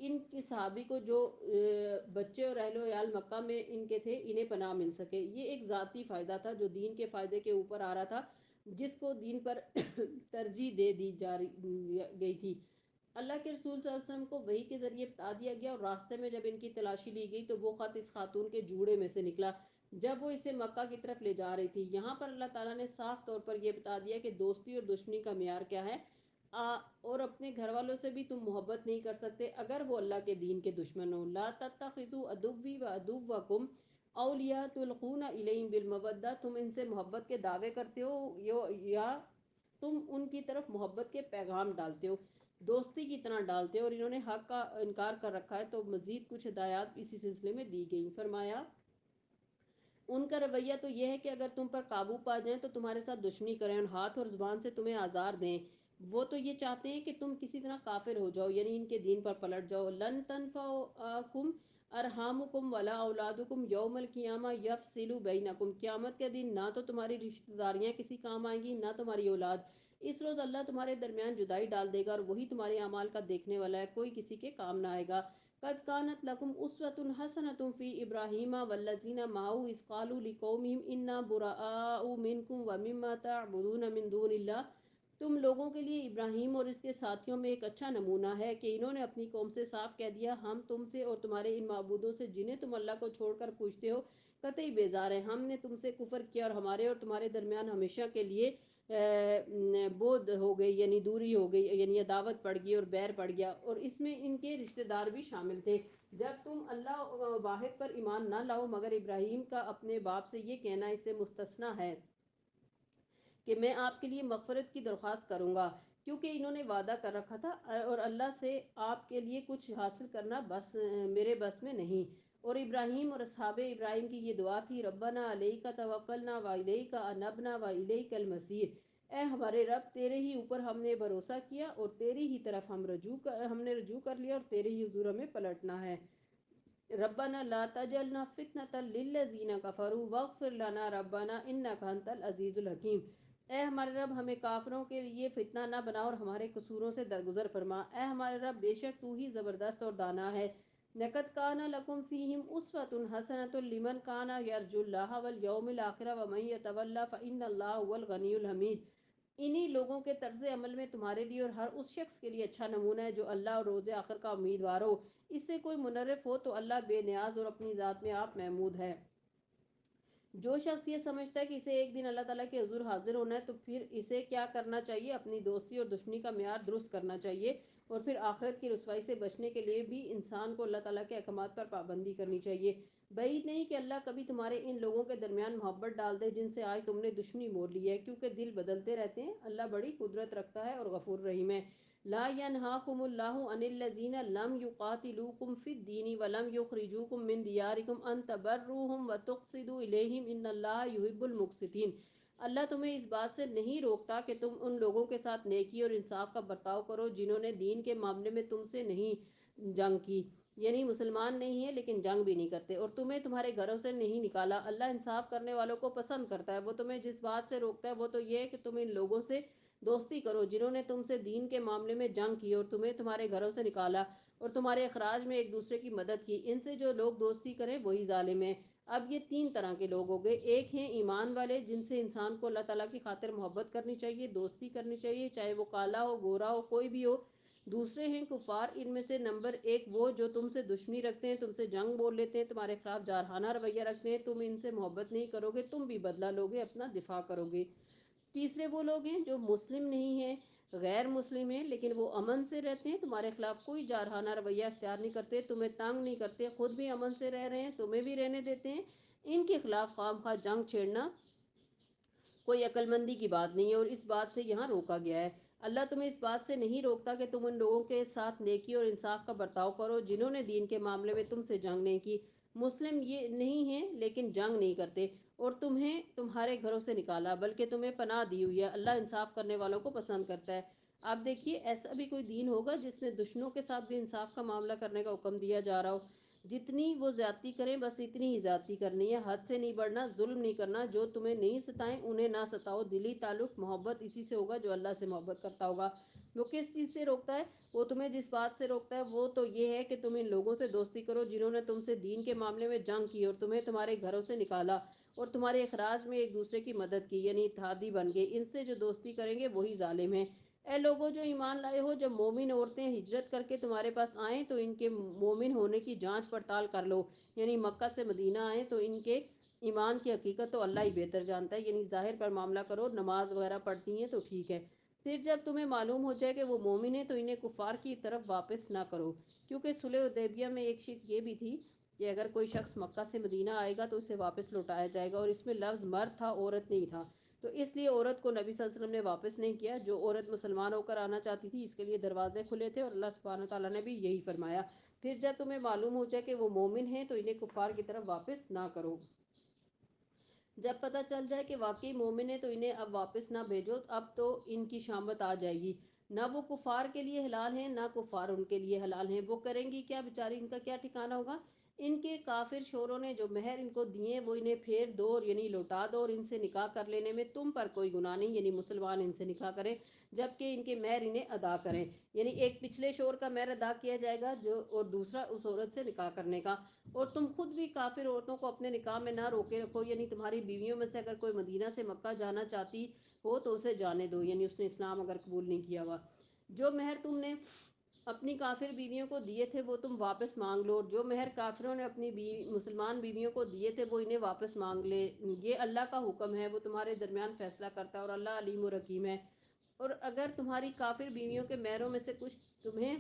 ان کی صحابی کو جو بچے اور اہل و عیال مکہ میں ان کے تھے انہیں پناہ مل سکے۔ یہ ایک ذاتی فائدہ تھا جو دین کے فائدے کے اوپر آ رہا تھا، جس کو دین پر ترجیح دے دی جا گئی تھی۔ اللہ کے رسول صلی اللہ علیہ وسلم کو وحی کے ذریعے بتا دیا گیا اور راستے میں جب ان کی تلاشی لی گئی تو وہ خط اس خاتون کے جوڑے میں سے نکلا جب وہ اسے مکہ کی طرف لے جا رہی تھی۔ یہاں پر اللہ تعالیٰ نے صاف طور پر یہ بتا دیا کہ دوستی اور دشمنی کا معیار کیا ہے، اور اپنے گھر والوں سے بھی تم محبت نہیں کر سکتے اگر وہ اللہ کے دین کے دشمن ہوں۔ لا تتخذوا عدوی وعدوکم اولیاء تلقون الیہم بالمودہ، تم ان سے محبت کے دعوے کرتے ہو یا تم ان کی طرف محبت کے پیغام ڈالتے ہو، دوستی کی طرح ڈالتے ہو، اور انہوں نے حق کا انکار کر رکھا ہے۔ تو مزید کچھ ہدایات اسی سلسلے میں دی گئی۔ فرمایا ان کا رویہ تو یہ ہے کہ اگر تم پر قابو پا جائیں تو تمہارے ساتھ دشمنی کریں اور ہاتھ اور زبان سے تمہیں آزار دیں۔ وہ تو یہ چاہتے ہیں کہ تم کسی طرح کافر ہو جاؤ، یعنی ان کے دین پر پلٹ جاؤ۔ لن تنفعکم ارحامکم ولا اولادکم یوم القیامہ یفصل بینکم، قیامت کے دن نہ تو تمہاری رشتہ داریاں کسی کام آئیں گی نہ تمہاری اولاد۔ اس روز اللہ تمہارے درمیان جدائی ڈال دے گا اور وہی تمہارے اعمال کا دیکھنے والا ہے، کوئی کسی کے کام نہ آئے گا۔ قد كانت لكم اسوة حسنة في ابراہیم والذین معه اذ قالوا لقومهم انا براء منكم ومما تعبدون من دون اللہ، تم لوگوں کے لیے ابراہیم اور اس کے ساتھیوں میں ایک اچھا نمونہ ہے کہ انہوں نے اپنی قوم سے صاف کہہ دیا، ہم تم سے اور تمہارے ان معبودوں سے جنہیں تم اللہ کو چھوڑ کر پوجتے ہو قطعی بیزار ہیں۔ ہم نے تم سے کفر کیا اور ہمارے اور تمہارے درمیان ہمیشہ کے لیے بود ہو گئی، یعنی دوری ہو گئی، یعنی عداوت پڑ گئی اور بیر پڑ گیا، اور اس میں ان کے رشتہ دار بھی شامل تھے۔ جب تم اللہ واحد پر ایمان نہ لاؤ، مگر ابراہیم کا اپنے باپ سے یہ کہنا اس سے مستثنیٰ ہے کہ میں آپ کے لیے مغفرت کی درخواست کروں گا، کیونکہ انہوں نے وعدہ کر رکھا تھا اور اللہ سے آپ کے لیے کچھ حاصل کرنا میرے بس میں نہیں۔ اور ابراہیم اور اصحاب ابراہیم کی یہ دعا تھی، ربنا علیک توکلنا و الیک انبنا و الیک المصیر، اے ہمارے رب تیرے ہی اوپر ہم نے بھروسہ کیا اور تیری ہی طرف ہم نے رجوع کر لیا اور تیرے ہی حضور ہمیں پلٹنا ہے۔ ربنا لا تجعلنا فتنة للذین کفروا واغفر لنا ربنا انک انت العزیز الحکیم، اے ہمارے رب ہمیں کافروں کے لیے فتنہ نہ بنا اور ہمارے قصوروں سے درگزر فرما، اے ہمارے رب بے شک تو ہی زبردست اور دانا ہے۔ لقد کان لکم فیہم اسوۃ حسنۃ لمن کان یرجو اللہ والیوم الآخر ومن یتول فإن اللہ هو الغنی الحمید، انہی لوگوں کے طرز عمل میں تمہارے لیے اور ہر اس شخص کے لیے اچھا نمونہ ہے جو اللہ اور روز آخر کا امیدوار ہو۔ اس سے کوئی منرف ہو تو اللہ بے نیاز اور اپنی ذات میں آپ محمود ہے۔ جو شخص یہ سمجھتا ہے کہ اسے ایک دن اللہ تعالیٰ کے حضور حاضر ہونا ہے تو پھر اسے کیا کرنا چاہیے، اپنی دوستی اور دشمنی کا معیار درست کرنا چاہیے، اور پھر آخرت کی رسوائی سے بچنے کے لیے بھی انسان کو اللہ تعالیٰ کے احکامات پر پابندی کرنی چاہیے۔ بعید نہیں کہ اللہ کبھی تمہارے ان لوگوں کے درمیان محبت ڈال دے جن سے آج تم نے دشمنی مول لی ہے، کیونکہ دل بدلتے رہتے ہیں، اللہ بڑی قدرت رکھتا ہے اور غفور رحیم ہے۔ لا ينهاكم الله عن الذين لم يقاتلوكم في الدين ولم يخرجوكم من دياركم ان تبروهم وتقسطوا اليهم ان الله يحب المقسطين، اللہ تمہیں اس بات سے نہیں روکتا کہ تم ان لوگوں کے ساتھ نیکی اور انصاف کا برتاؤ کرو جنہوں نے دین کے معاملے میں تم سے نہیں جنگ کی، یعنی مسلمان نہیں ہیں لیکن جنگ بھی نہیں کرتے، اور تمہیں تمہارے گھروں سے نہیں نکالا۔ اللہ انصاف کرنے والوں کو پسند کرتا ہے۔ وہ تمہیں جس بات سے روکتا ہے وہ تو یہ ہے کہ تم ان لوگوں سے دوستی کرو جنہوں نے تم سے دین کے معاملے میں جنگ کی اور تمہیں تمہارے گھروں سے نکالا اور تمہارے اخراج میں ایک دوسرے کی مدد کی، ان سے جو لوگ دوستی کریں وہی ظالم ہیں۔ اب یہ تین طرح کے لوگ ہو گئے، ایک ہیں ایمان والے جن سے انسان کو اللہ تعالیٰ کی خاطر محبت کرنی چاہیے، دوستی کرنی چاہیے، چاہے وہ کالا ہو گورا ہو کوئی بھی ہو۔ دوسرے ہیں کفار، ان میں سے نمبر ایک وہ جو تم سے دشمنی رکھتے ہیں، تم سے جنگ بول لیتے ہیں، تمہارے خلاف جارحانہ رویہ رکھتے ہیں، تم ان سے محبت نہیں کرو گے، تم بھی بدلہ لوگے، اپنا دفاع کرو گے۔ تیسرے وہ لوگ ہیں جو مسلم نہیں ہیں، غیر مسلم ہیں، لیکن وہ امن سے رہتے ہیں، تمہارے خلاف کوئی جارحانہ رویہ اختیار نہیں کرتے، تمہیں تنگ نہیں کرتے، خود بھی امن سے رہ رہے ہیں، تمہیں بھی رہنے دیتے ہیں۔ ان کے خلاف خواہ خواہ جنگ چھیڑنا کوئی عقل مندی کی بات نہیں ہے اور اس بات سے یہاں روکا گیا ہے۔ اللہ تمہیں اس بات سے نہیں روکتا کہ تم ان لوگوں کے ساتھ نیکی اور انصاف کا برتاؤ کرو جنہوں نے دین کے معاملے میں تم سے جنگ نہیں کی۔ مسلم یہ نہیں ہیں لیکن جنگ نہیں کرتے، اور تمہیں تمہارے گھروں سے نکالا، بلکہ تمہیں پناہ دی ہوئی ہے۔ اللہ انصاف کرنے والوں کو پسند کرتا ہے۔ آپ دیکھیے، ایسا بھی کوئی دین ہوگا جس میں دشمنوں کے ساتھ بھی انصاف کا معاملہ کرنے کا حکم دیا جا رہا ہو؟ جتنی وہ زیادتی کریں بس اتنی ہی زیادتی کرنی ہے، حد سے نہیں بڑھنا، ظلم نہیں کرنا۔ جو تمہیں نہیں ستائیں انہیں نہ ستاؤ۔ دلی تعلق محبت اسی سے ہوگا جو اللہ سے محبت کرتا ہوگا۔ وہ کس چیز سے روکتا ہے؟ وہ تمہیں جس بات سے روکتا ہے وہ تو یہ ہے کہ تم ان لوگوں سے دوستی کرو جنہوں نے تم سے دین کے معاملے میں جنگ کی اور تمہیں تمہارے گھروں سے نکالا اور تمہارے اخراج میں ایک دوسرے کی مدد کی، یعنی اتحادی بن گئے۔ ان سے جو دوستی کریں گے وہی ظالم ہیں۔ اے لوگوں جو ایمان لائے ہو، جب مومن عورتیں ہجرت کر کے تمہارے پاس آئیں تو ان کے مومن ہونے کی جانچ پڑتال کر لو، یعنی مکہ سے مدینہ آئیں تو ان کے ایمان کی حقیقت تو اللہ ہی بہتر جانتا ہے، یعنی ظاہر پر معاملہ کرو، نماز وغیرہ پڑھتی ہیں تو ٹھیک ہے۔ پھر جب تمہیں معلوم ہو جائے کہ وہ مومن ہیں تو انہیں کفار کی طرف واپس نہ کرو، کیونکہ صلح حدیبیہ میں ایک شرط یہ بھی تھی کہ اگر کوئی شخص مکہ سے مدینہ آئے گا تو اسے واپس لوٹایا جائے گا، اور اس میں لفظ مرد تھا، عورت نہیں تھا۔ تو اس لیے عورت کو نبی صلی اللہ علیہ وسلم نے واپس نہیں کیا۔ جو عورت مسلمان ہو کر آنا چاہتی تھی اس کے لیے دروازے کھلے تھے، اور اللہ سبحانہ تعالیٰ نے بھی یہی فرمایا۔ پھر جب تمہیں معلوم ہو جائے کہ وہ مومن ہیں تو انہیں کفار کی طرف واپس نہ کرو۔ جب پتہ چل جائے کہ واقعی مومن ہے تو انہیں اب واپس نہ بھیجو، اب تو ان کی شامت آ جائے گی۔ نہ وہ کفار کے لیے حلال ہیں نہ کفار ان کے لیے حلال ہیں۔ وہ کریں گی کیا بیچاری، ان کا کیا ٹھکانہ ہوگا؟ ان کے کافر شوروں نے جو مہر ان کو دیے وہ انہیں پھیر دو، یعنی لوٹا دو، اور ان سے نکاح کر لینے میں تم پر کوئی گناہ نہیں، یعنی مسلمان ان سے نکاح کریں جبکہ ان کے مہر انہیں ادا کریں، یعنی ایک پچھلے شور کا مہر ادا کیا جائے گا جو، اور دوسرا اس عورت سے نکاح کرنے کا۔ اور تم خود بھی کافر عورتوں کو اپنے نکاح میں نہ روکے رکھو، یعنی تمہاری بیویوں میں سے اگر کوئی مدینہ سے مکہ جانا چاہتی ہو تو اسے جانے دو، یعنی اس نے اسلام اگر قبول نہیں کیا ہوا۔ جو مہر تم نے اپنی کافر بیویوں کو دیے تھے وہ تم واپس مانگ لو، اور جو مہر کافروں نے اپنی مسلمان بیویوں کو دیے تھے وہ انہیں واپس مانگ لے۔ یہ اللہ کا حکم ہے، وہ تمہارے درمیان فیصلہ کرتا ہے، اور اللہ علیم و حکیم ہے۔ اور اگر تمہاری کافر بیویوں کے مہروں میں سے کچھ تمہیں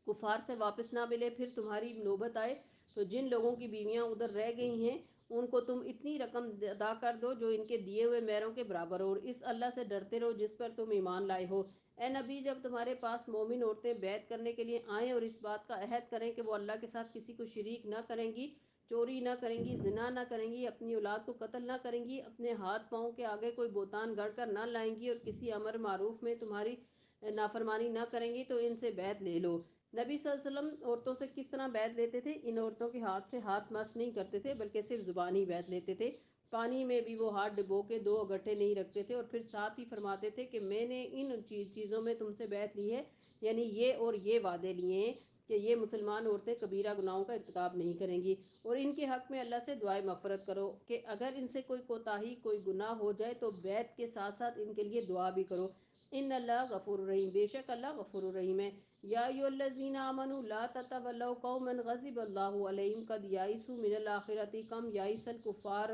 کفار سے واپس نہ ملے، پھر تمہاری نوبت آئے تو جن لوگوں کی بیویاں ادھر رہ گئی ہیں ان کو تم اتنی رقم ادا کر دو جو ان کے دیے ہوئے مہروں کے برابر ہو، اور اس اللہ سے ڈرتے رہو جس پر تم ایمان لائے ہو۔ اے نبی، جب تمہارے پاس مومن عورتیں بیعت کرنے کے لیے آئیں اور اس بات کا عہد کریں کہ وہ اللہ کے ساتھ کسی کو شریک نہ کریں گی، چوری نہ کریں گی، زنا نہ کریں گی، اپنی اولاد کو قتل نہ کریں گی، اپنے ہاتھ پاؤں کے آگے کوئی بہتان گڑھ کر نہ لائیں گی، اور کسی امر معروف میں تمہاری نافرمانی نہ کریں گی تو ان سے بیعت لے لو۔ نبی صلی اللہ علیہ وسلم عورتوں سے کس طرح بیعت لیتے تھے؟ ان عورتوں کے ہاتھ سے ہاتھ مس نہیں کرتے تھے بلکہ صرف زبانی بیعت لیتے تھے۔ پانی میں بھی وہ ہاتھ ڈبو کے دو اگٹھے نہیں رکھتے تھے، اور پھر ساتھ ہی فرماتے تھے کہ میں نے ان چیزوں میں تم سے بیعت لی ہے، یعنی یہ اور یہ وعدے لیے ہیں کہ یہ مسلمان عورتیں کبیرہ گناہوں کا ارتکاب نہیں کریں گی، اور ان کے حق میں اللہ سے دعائے مغفرت کرو کہ اگر ان سے کوئی کوتاہی کوئی گناہ ہو جائے تو بیعت کے ساتھ ساتھ ان کے لیے دعا بھی کرو۔ ان اللہ غفور الرحیم، بے شک اللہ غفور الرحیم ہے۔ یا ایھا الذین آمنوا لا تتولوا قوما غضب اللہ علیہم قد یئسوا من الآخرۃ کم یئس الکفار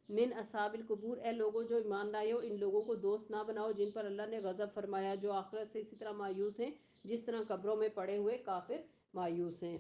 من اصحاب القبور۔ اے لوگوں جو ایمان لائے ہو، ان لوگوں کو دوست نہ بناؤ جن پر اللہ نے غضب فرمایا، جو آخرت سے اسی طرح مایوس ہیں جس طرح قبروں میں پڑے ہوئے کافر مایوس ہیں۔